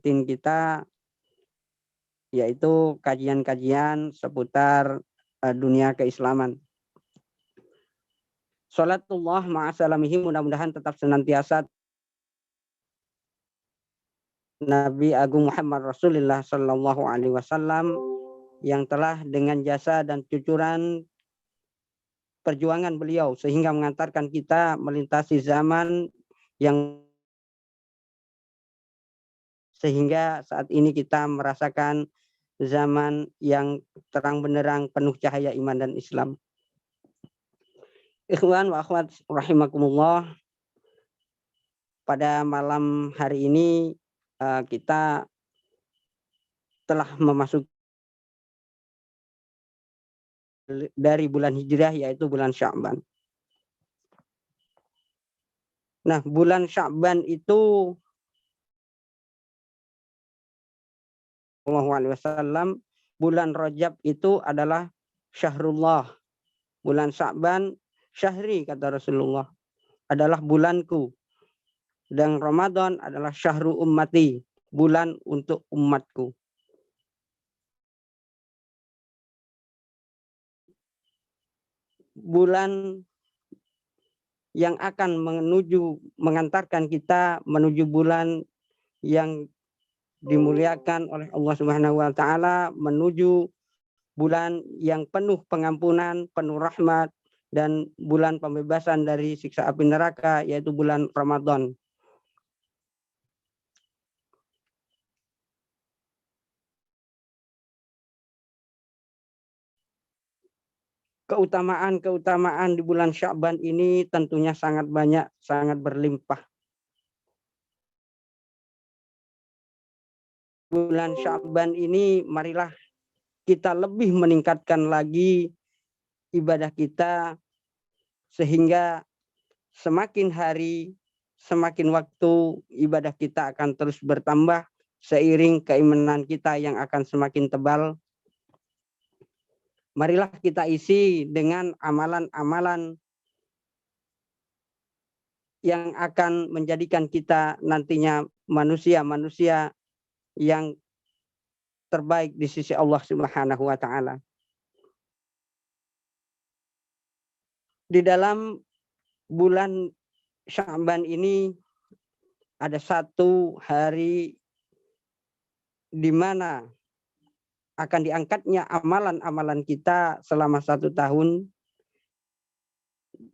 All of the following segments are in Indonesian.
rutin kita, yaitu kajian-kajian seputar dunia keislaman. Salatullah ma'asalamihi, mudah-mudahan tetap senantiasa Nabi Agung Muhammad Rasulullah Sallallahu Alaihi Wasallam yang telah dengan jasa dan cucuran perjuangan beliau sehingga mengantarkan kita melintasi zaman yang sehingga saat ini kita merasakan zaman yang terang benderang penuh cahaya iman dan Islam. Ikhwan wa akhwat rahimakumullah, pada malam hari ini kita telah memasuki dari bulan Hijriah, yaitu bulan Sya'ban. Nah, bulan Sya'ban itu Sallallahu Alaihi Wasallam, bulan Rajab itu adalah syahrullah. Bulan Sya'ban syahri, kata Rasulullah, adalah bulanku. Dan Ramadan adalah syahru ummati, bulan untuk umatku. Bulan yang akan mengantarkan kita menuju bulan yang dimuliakan oleh Allah Subhanahu wa taala, menuju bulan yang penuh pengampunan, penuh rahmat, dan bulan pembebasan dari siksa api neraka, yaitu bulan Ramadan. Keutamaan di bulan Sya'ban ini tentunya sangat banyak, sangat berlimpah. Bulan Sya'ban ini marilah kita lebih meningkatkan lagi ibadah kita, sehingga semakin hari, semakin waktu ibadah kita akan terus bertambah seiring keimanan kita yang akan semakin tebal. Marilah kita isi dengan amalan-amalan yang akan menjadikan kita nantinya manusia-manusia yang terbaik di sisi Allah Subhanahu wa taala. Di dalam bulan Sya'ban ini ada satu hari di mana akan diangkatnya amalan-amalan kita selama 1 tahun,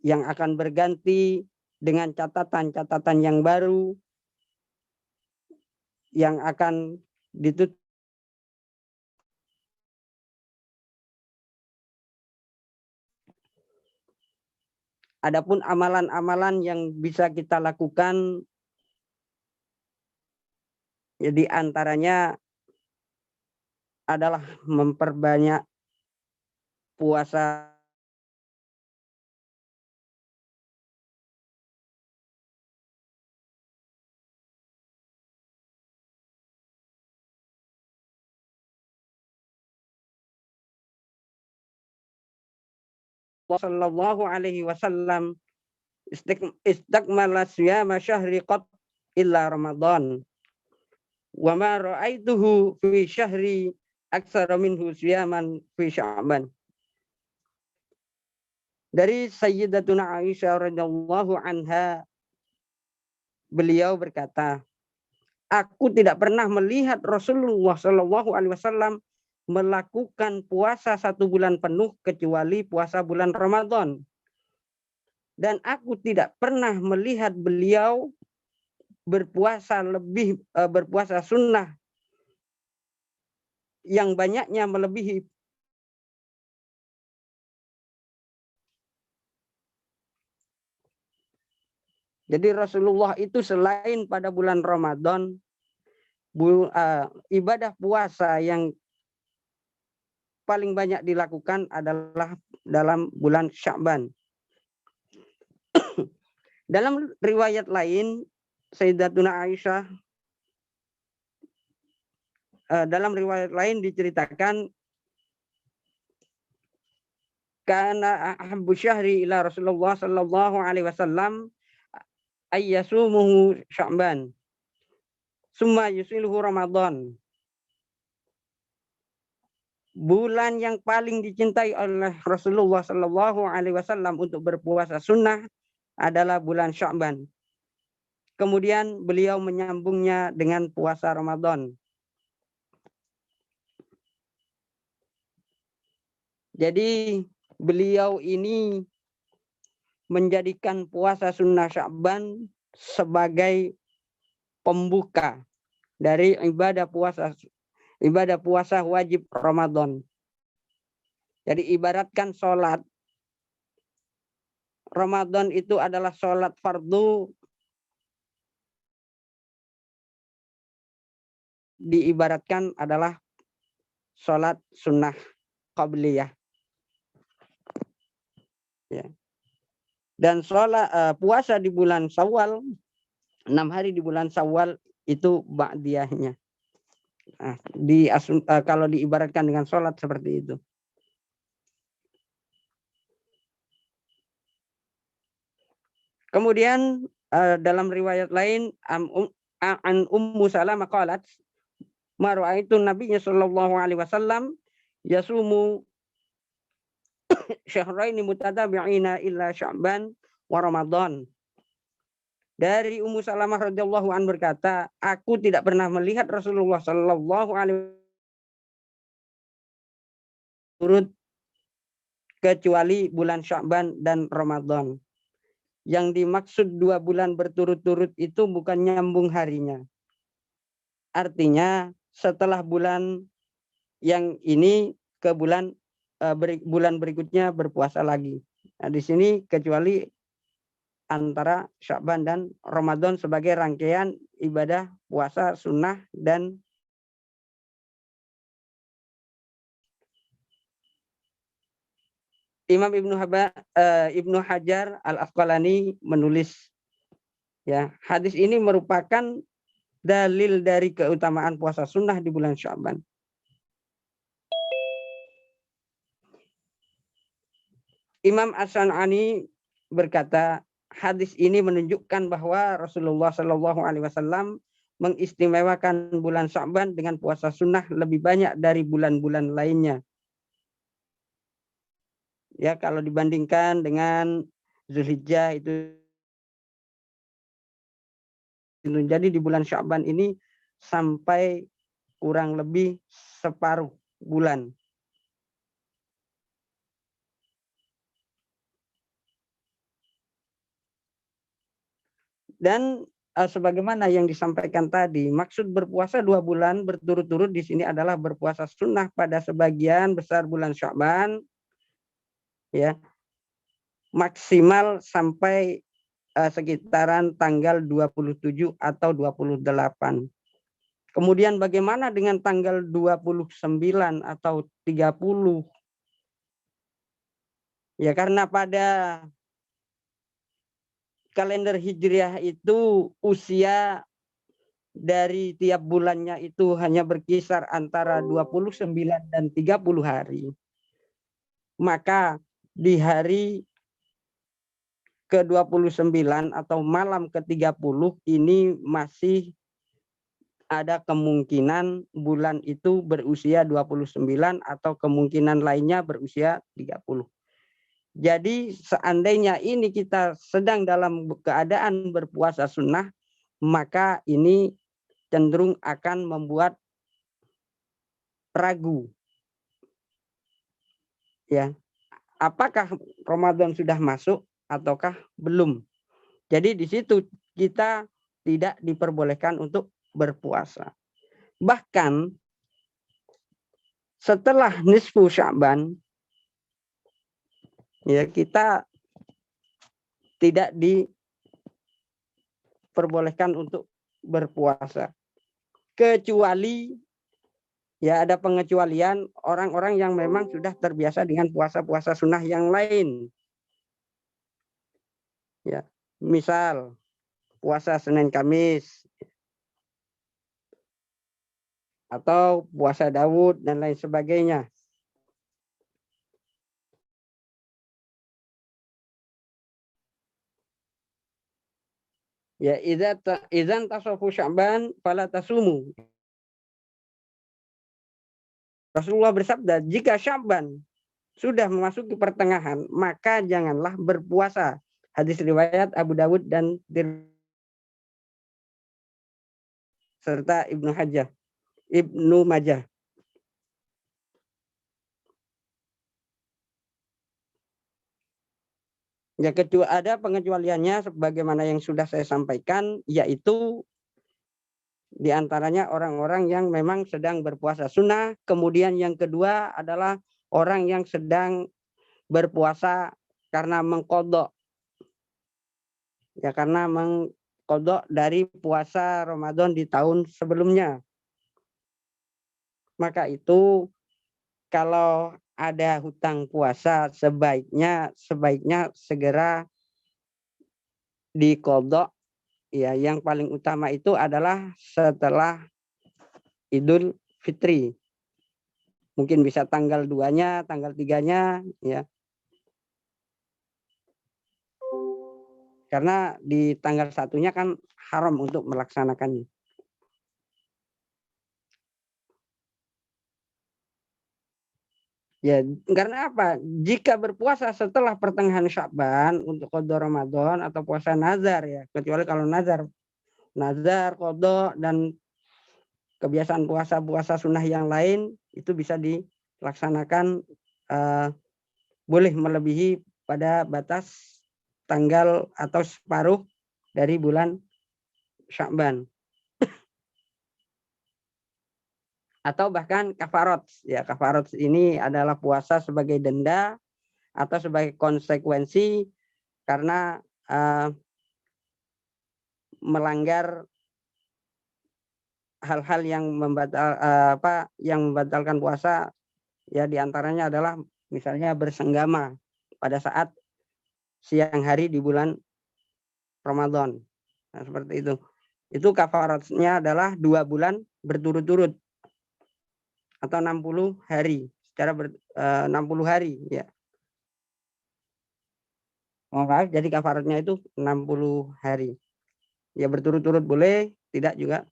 yang akan berganti dengan catatan-catatan yang baru yang akan ditutup. Adapun amalan-amalan yang bisa kita lakukan, jadi antaranya adalah memperbanyak puasa, Sallallahu Alaihi Wasallam istakmala siyama syahri qat illa Ramadan, wa ma ra'aituhu fi syahri aksara minhu siyaman fi Sya'ban. Dari Sayyidatuna Aisyah radhiyallahu anha, beliau berkata, aku tidak pernah melihat Rasulullah Shallallahu Alaihi Wasallam melakukan puasa 1 bulan penuh kecuali puasa bulan Ramadan. Dan aku tidak pernah melihat beliau berpuasa sunnah yang banyaknya melebihi. Jadi Rasulullah itu selain pada bulan Ramadan, ibadah puasa yang paling banyak dilakukan adalah dalam bulan Sya'ban. Dalam riwayat lain, Sayyidatuna Aisyah, dalam riwayat lain diceritakan, kana ahabbu syahri ila Rasulullah sallallahu alaihi wasallam ayyasumuhu Sya'ban. summa yusiluhu Ramadan. Bulan yang paling dicintai oleh Rasulullah Shallallahu Alaihi Wasallam untuk berpuasa sunnah adalah bulan Sya'ban. Kemudian beliau menyambungnya dengan puasa Ramadan. Jadi beliau ini menjadikan puasa sunnah Sya'ban sebagai pembuka dari ibadah puasa wajib Ramadan. Jadi ibaratkan sholat Ramadan itu adalah sholat fardu, diibaratkan adalah sholat sunnah qabliyah. Ya. Dan sholat puasa di bulan Syawal, 6 hari di bulan Syawal itu ba'diyahnya. Nah, kalau diibaratkan dengan sholat seperti itu. Kemudian dalam riwayat lain an Ummu Salamah qalat ma ra'aitu Nabiyya sallallahu alaihi wasallam yasumu syahraini mutatabi'ina illa Sya'ban wa Ramadan. Dari Ummu Salamah radhiyallahu an berkata, aku tidak pernah melihat Rasulullah sallallahu alaihi wasallam kecuali bulan Sya'ban dan Ramadan. Yang dimaksud 2 bulan berturut-turut itu bukan nyambung harinya. Artinya setelah bulan yang ini ke bulan berikutnya berpuasa lagi. Nah, di sini kecuali antara Sya'ban dan Ramadan sebagai rangkaian ibadah puasa sunnah. Dan Imam Ibnu Hajar Al-Asqalani menulis, ya, hadis ini merupakan dalil dari keutamaan puasa sunnah di bulan Sya'ban. Imam As-San'ani berkata, hadis ini menunjukkan bahwa Rasulullah Shallallahu Alaihi Wasallam mengistimewakan bulan Sya'ban dengan puasa sunnah lebih banyak dari bulan-bulan lainnya. Ya, kalau dibandingkan dengan Zulhijjah itu. Jadi di bulan Sya'ban ini sampai kurang lebih separuh bulan. Dan sebagaimana yang disampaikan tadi, maksud berpuasa 2 bulan berturut-turut di sini adalah berpuasa sunnah pada sebagian besar bulan Sya'ban, ya, maksimal sampai sekitaran tanggal 27 atau 28. Kemudian bagaimana dengan tanggal 29 atau 30? Ya, karena pada kalender Hijriah itu usia dari tiap bulannya itu hanya berkisar antara 29 dan 30 hari. Maka di hari ke-29 atau malam ke-30 ini masih ada kemungkinan bulan itu berusia 29 atau kemungkinan lainnya berusia 30. Jadi seandainya ini kita sedang dalam keadaan berpuasa sunnah, maka ini cenderung akan membuat ragu. Ya, apakah Ramadan sudah masuk ataukah belum? Jadi di situ kita tidak diperbolehkan untuk berpuasa. Bahkan setelah nisfu Sya'ban, ya, kita tidak diperbolehkan untuk berpuasa. Kecuali, ya, ada pengecualian orang-orang yang memang sudah terbiasa dengan puasa-puasa sunnah yang lain. Ya, misal puasa Senin Kamis atau puasa Daud dan lain sebagainya. Ya, idzan tasafu Sya'ban fala tasumu. Rasulullah bersabda, jika Sya'ban sudah memasuki pertengahan, maka janganlah berpuasa. Hadis riwayat Abu Dawud dan serta Ibnu Majah. Ya, ada pengecualiannya sebagaimana yang sudah saya sampaikan, yaitu diantaranya orang-orang yang memang sedang berpuasa sunnah. Kemudian yang kedua adalah orang yang sedang berpuasa karena mengkodok. Ya, karena mengkodok dari puasa Ramadan di tahun sebelumnya. Maka itu kalau ada hutang puasa sebaiknya segera dikodok. Ya, yang paling utama itu adalah setelah Idul Fitri. Mungkin bisa tanggal 2-nya, tanggal 3-nya, ya. Karena di tanggal 1-nya kan haram untuk melaksanakannya. Ya, karena apa? Jika berpuasa setelah pertengahan Sya'ban untuk qada Ramadan atau puasa nazar ya, kecuali kalau nazar, qada dan kebiasaan puasa-puasa sunnah yang lain itu bisa dilaksanakan boleh melebihi pada batas tanggal atau separuh dari bulan Sya'ban. Atau bahkan kafarot. Ya, kafarot ini adalah puasa sebagai denda atau sebagai konsekuensi karena melanggar hal-hal yang membatalkan puasa, ya diantaranya adalah misalnya bersenggama pada saat siang hari di bulan Ramadan. Nah, seperti itu. Itu kafaratnya adalah 2 bulan berturut-turut atau 60 hari. 60 hari ya. Maaf, jadi kafaratnya itu 60 hari. Ya berturut-turut boleh, tidak juga.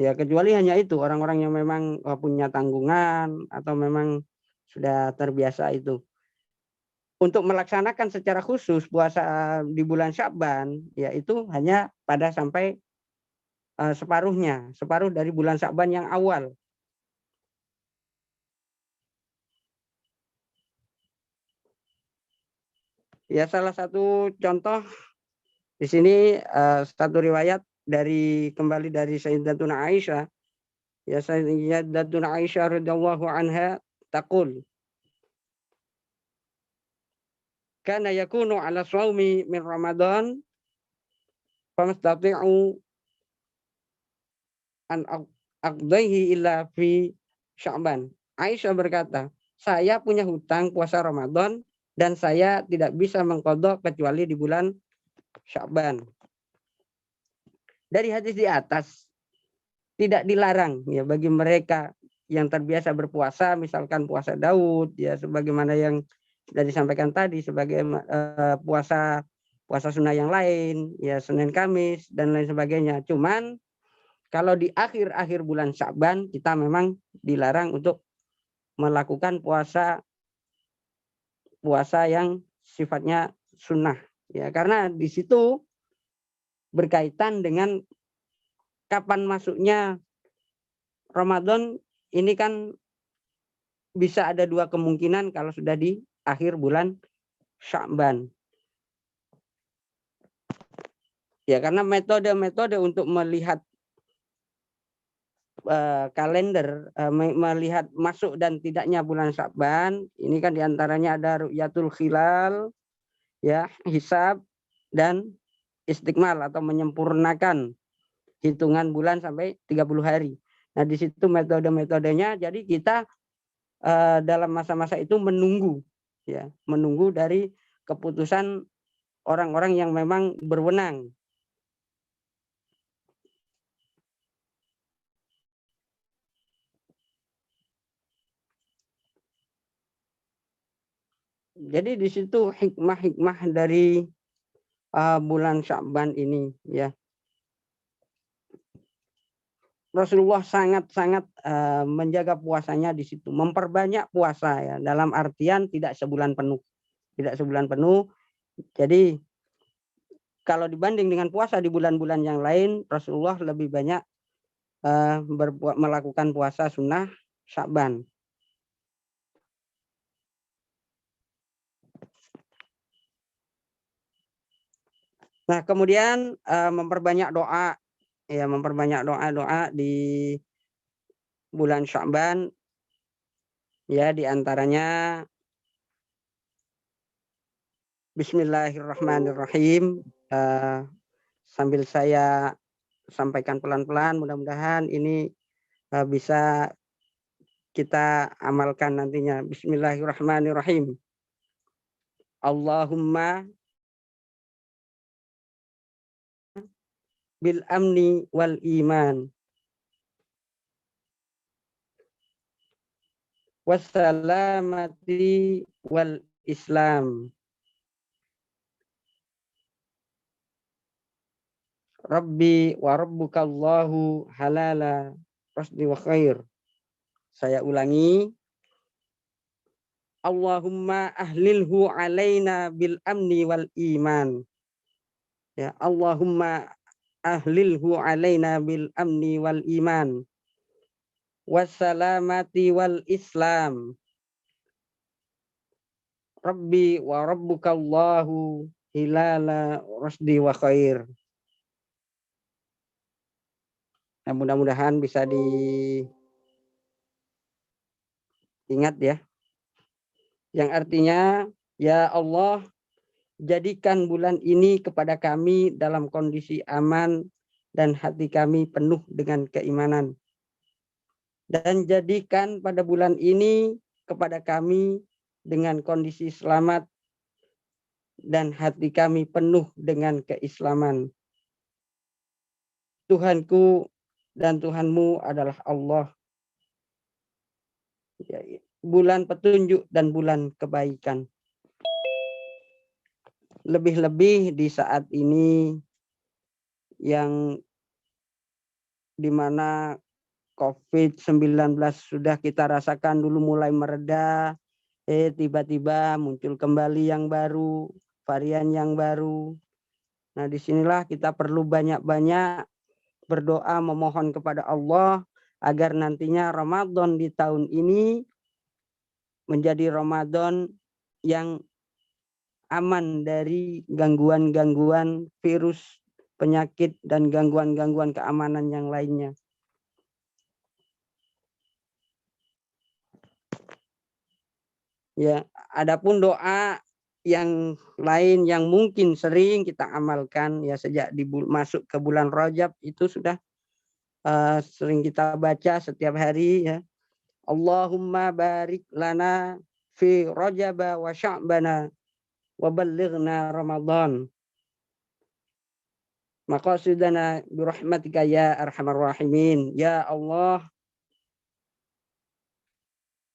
Ya kecuali hanya itu orang-orang yang memang punya tanggungan atau memang sudah terbiasa itu. Untuk melaksanakan secara khusus puasa di bulan Sya'ban, yaitu hanya pada sampai separuh dari bulan Sya'ban yang awal. Ya, salah satu contoh di sini satu riwayat kembali dari Sayyidatuna Aisyah. Ya, Sayyidatuna Aisyah radhiyallahu anha taqul kana yakunu ala shaumi min Ramadan famastati'u an aqdaihi illa fi Sya'ban. Aisyah berkata, saya punya hutang puasa Ramadan dan saya tidak bisa mengqadha kecuali di bulan Sya'ban. Dari hadis di atas tidak dilarang ya bagi mereka yang terbiasa berpuasa, misalkan puasa Daud ya sebagaimana yang sudah disampaikan tadi sebagai puasa sunnah yang lain ya Senin Kamis dan lain sebagainya. Cuman kalau di akhir-akhir bulan Sya'ban kita memang dilarang untuk melakukan puasa yang sifatnya sunnah ya karena di situ berkaitan dengan kapan masuknya Ramadan. Ini kan bisa ada 2 kemungkinan kalau sudah di akhir bulan Sya'ban. Ya karena metode-metode untuk melihat kalender, melihat masuk dan tidaknya bulan Sya'ban, ini kan diantaranya ada ru'yatul hilal, ya, hisab dan istiqmal atau menyempurnakan hitungan bulan sampai 30 hari. Nah, di situ metode-metodenya jadi kita dalam masa-masa itu menunggu dari keputusan orang-orang yang memang berwenang. Jadi di situ hikmah-hikmah dari bulan Sya'ban ini ya. Rasulullah sangat-sangat menjaga puasanya di situ, memperbanyak puasa ya, dalam artian tidak sebulan penuh. Tidak sebulan penuh. Jadi kalau dibanding dengan puasa di bulan-bulan yang lain, Rasulullah lebih banyak melakukan puasa sunnah Sya'ban. Nah, kemudian memperbanyak doa, ya, memperbanyak doa-doa di bulan Sya'ban, ya, diantaranya Bismillahirrahmanirrahim. Sambil saya sampaikan pelan-pelan, mudah-mudahan ini bisa kita amalkan nantinya. Bismillahirrahmanirrahim. Allahumma bil amni wal iman wassalamati wal islam. Rabbi wa rabbukallahu halala rasdi wa khair. Saya ulangi. Allahumma ahlilhu alaina bil amni wal iman. Ya, Allahumma ahlilhu alaina bil amni wal iman wassalamati wal islam. Rabbi wa rabbukallahu hilala rasdi wa khair. Nah, mudah-mudahan bisa diingat ya. Yang artinya, ya Allah, jadikan bulan ini kepada kami dalam kondisi aman dan hati kami penuh dengan keimanan. Dan jadikan pada bulan ini kepada kami dengan kondisi selamat dan hati kami penuh dengan keislaman. Tuhanku dan Tuhanmu adalah Allah. Bulan petunjuk dan bulan kebaikan. Lebih-lebih di saat ini yang dimana COVID-19 sudah kita rasakan dulu mulai mereda, tiba-tiba muncul kembali yang baru, varian yang baru. Nah, disinilah kita perlu banyak-banyak berdoa memohon kepada Allah agar nantinya Ramadan di tahun ini menjadi Ramadan yang aman dari gangguan-gangguan virus, penyakit, dan gangguan-gangguan keamanan yang lainnya. Ya, adapun doa yang lain yang mungkin sering kita amalkan ya sejak masuk ke bulan Rajab itu sudah sering kita baca setiap hari ya. Allahumma barik lana fi Rajaba wa Sya'bana wa ballighna Ramadan. Maqasidana birahmatika ya arhamar rahimin. Ya Allah,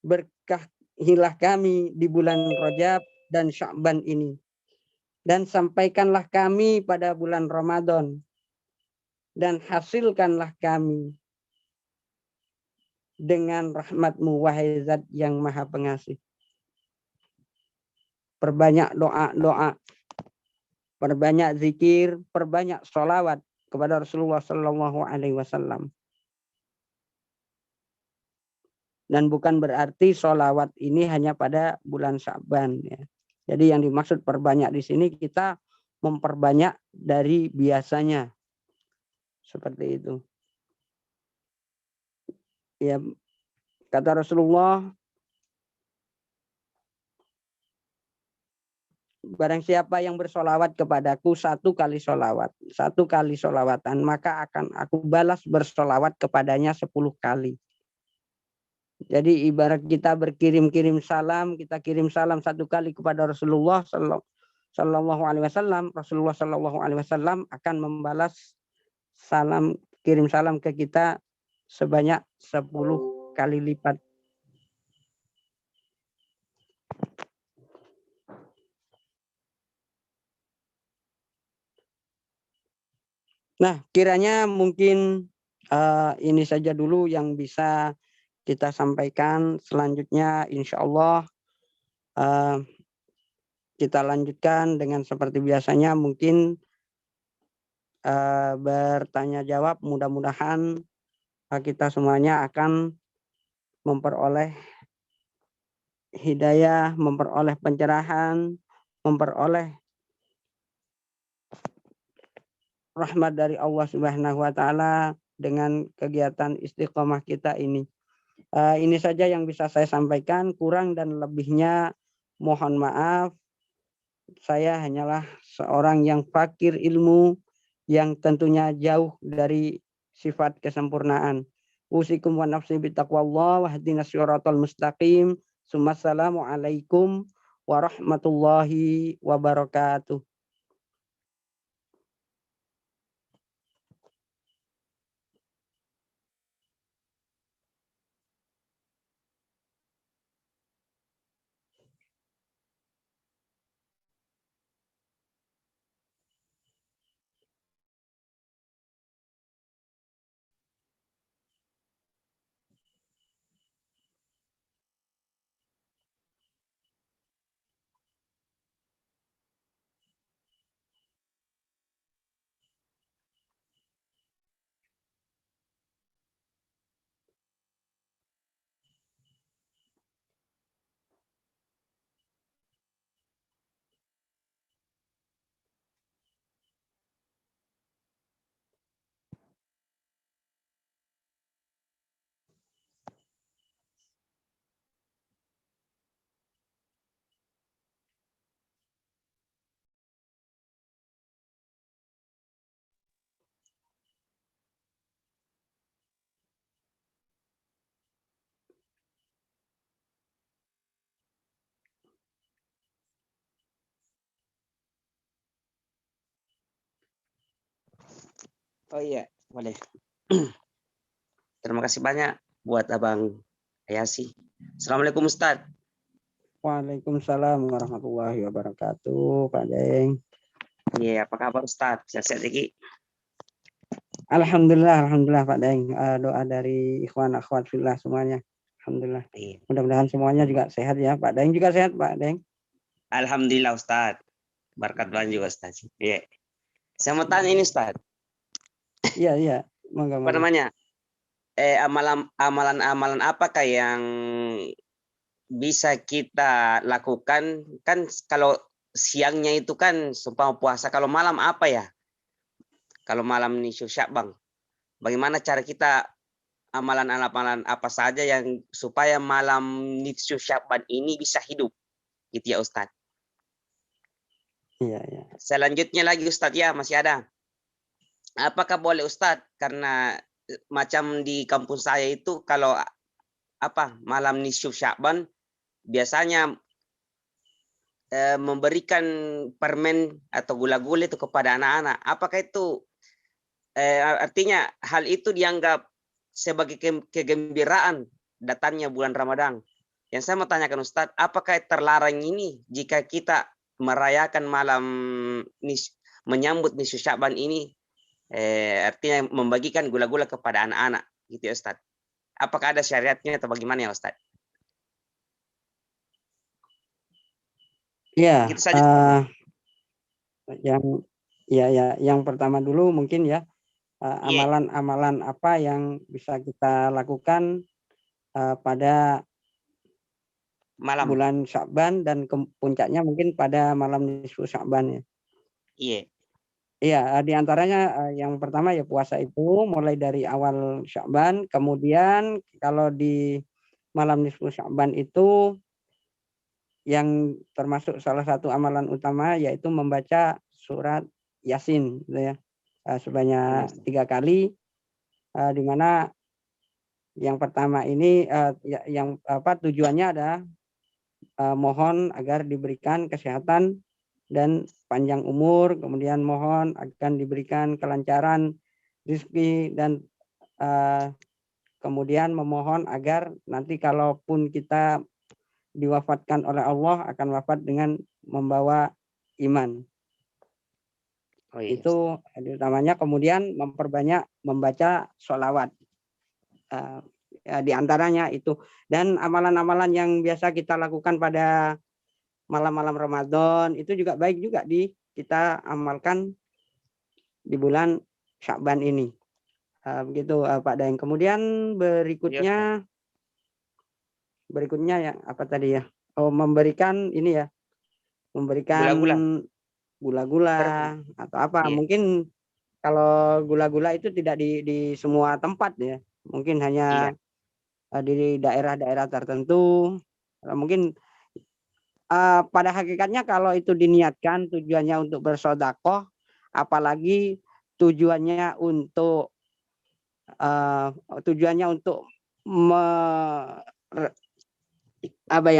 berkahilah kami di bulan Rajab dan Sya'ban ini. Dan sampaikanlah kami pada bulan Ramadan. Dan hasilkanlah kami dengan rahmat-Mu wahai Zat yang Maha Pengasih. Perbanyak doa-doa, perbanyak zikir, perbanyak sholawat kepada Rasulullah Sallallahu Alaihi Wasallam. Dan bukan berarti sholawat ini hanya pada bulan Sya'ban ya. Jadi yang dimaksud perbanyak di sini kita memperbanyak dari biasanya. Seperti itu. Ya, kata Rasulullah, barang siapa yang bersolawat kepadaku 1 kali solawat, 1 kali solawatan, maka akan aku balas bersolawat kepadanya 10 kali. Jadi ibarat kita berkirim-kirim salam, kita kirim salam 1 kali kepada Rasulullah Sallallahu Alaihi Wasallam, Rasulullah Sallallahu Alaihi Wasallam akan membalas salam, kirim salam ke kita sebanyak 10 kali lipat. Nah, kiranya mungkin ini saja dulu yang bisa kita sampaikan. Selanjutnya insya Allah kita lanjutkan dengan seperti biasanya, mungkin bertanya jawab. Mudah-mudahan kita semuanya akan memperoleh hidayah, memperoleh pencerahan, memperoleh rahmat dari Allah Subhanahu wa taala dengan kegiatan istiqomah kita ini. Ini saja yang bisa saya sampaikan, kurang dan lebihnya mohon maaf. Saya hanyalah seorang yang fakir ilmu, yang tentunya jauh dari sifat kesempurnaan. Usikum wa nafsi bitaqwallah wa hdinas siratal mustaqim. Assalamualaikum warahmatullahi wabarakatuh. Oh iya, boleh. Terima kasih banyak buat Abang Ayasi. Assalamualaikum Ustaz. Waalaikumsalam warahmatullahi wabarakatuh, Pak Deng. Iya, apa kabar Ustaz? Sehat-sehat lagi? Alhamdulillah Pak Deng. Doa dari ikhwan akhwat fillah semuanya. Alhamdulillah. Iya. Mudah-mudahan semuanya juga sehat ya. Pak Deng juga sehat, Pak Deng. Alhamdulillah Ustaz. Berkat Tuhan juga Ustaz. Iya. Saya mau tanya ini Ustaz. Iya. Monggo. Apa namanya? Amalan-amalan apakah yang bisa kita lakukan? Kan kalau siangnya itu kan seumpama puasa. Kalau malam apa ya? Kalau malam nisfu Sya'ban. Bagaimana cara kita amalan-amalan apa saja yang supaya malam nisfu Sya'ban ini bisa hidup? Gitu ya Ustaz. Iya. Selanjutnya lagi Ustaz ya, masih ada. Apakah boleh Ustaz, karena macam di kampung saya itu kalau malam nisfu Sya'ban biasanya memberikan permen atau gula-gula itu kepada anak-anak. Apakah itu artinya hal itu dianggap sebagai kegembiraan datangnya bulan Ramadan? Yang saya mau tanyakan Ustadz, apakah terlarang ini jika kita merayakan malam menyambut nisfu Sya'ban ini, artinya membagikan gula-gula kepada anak-anak, gitu ya Ustadz? Apakah ada syariatnya atau bagaimana ya Ustadz? Iya. Gitu saja. Yang pertama dulu mungkin ya, Iya, amalan-amalan apa yang bisa kita lakukan pada malam. bulan Sya'ban dan puncaknya mungkin pada malam nisfu Sya'ban ya. Iya, Iya, di antaranya yang pertama ya puasa itu mulai dari awal Sya'ban, kemudian kalau di malam nisfu Sya'ban itu yang termasuk salah satu amalan utama yaitu membaca surat Yasin gitu ya. Sebanyak 3 kali, di mana yang pertama ini tujuannya adalah mohon agar diberikan kesehatan dan panjang umur, kemudian mohon akan diberikan kelancaran rezeki, dan kemudian memohon agar nanti kalaupun kita diwafatkan oleh Allah akan wafat dengan membawa iman. Oh iya. Itu utamanya, kemudian memperbanyak membaca sholawat. Ya, di antaranya itu. Dan amalan-amalan yang biasa kita lakukan pada malam-malam Ramadan itu juga baik juga kita amalkan di bulan Sya'ban ini. Begitu Pak Daeng. Kemudian Iya, berikutnya ya apa tadi ya? Oh, memberikan ini ya, memberikan gula-gula. gula-gula atau apa. Iya, Mungkin kalau gula-gula itu tidak di semua tempat ya. Mungkin iya, hanya di daerah-daerah tertentu. Mungkin pada hakikatnya kalau itu diniatkan tujuannya untuk bersedekah, apalagi tujuannya untuk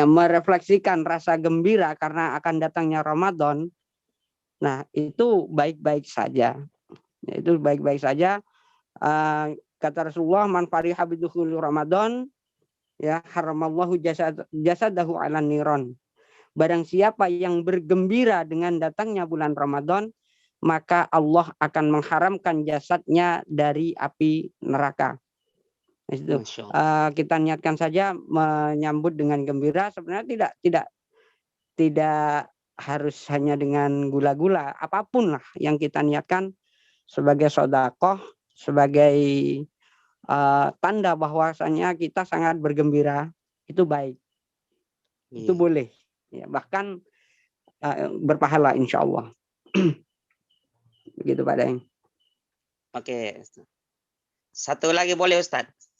merefleksikan rasa gembira karena akan datangnya Ramadan. Nah, itu baik-baik saja. Itu baik-baik saja. Kata Rasulullah, man fariha bidukhuli Ramadan, ya haramallahu jasadahu ala niron. Barang siapa yang bergembira dengan datangnya bulan Ramadan, maka Allah akan mengharamkan jasadnya dari api neraka. Itu Masya Allah. kita niatkan saja menyambut dengan gembira. Sebenarnya tidak harus hanya dengan gula-gula, apapun lah yang kita niatkan sebagai sedekah, sebagai tanda bahwasanya kita sangat bergembira, itu baik, itu Iya. boleh, ya, bahkan berpahala insya Allah. Begitu Pak Daeng. Oke. Satu lagi boleh Ustadz?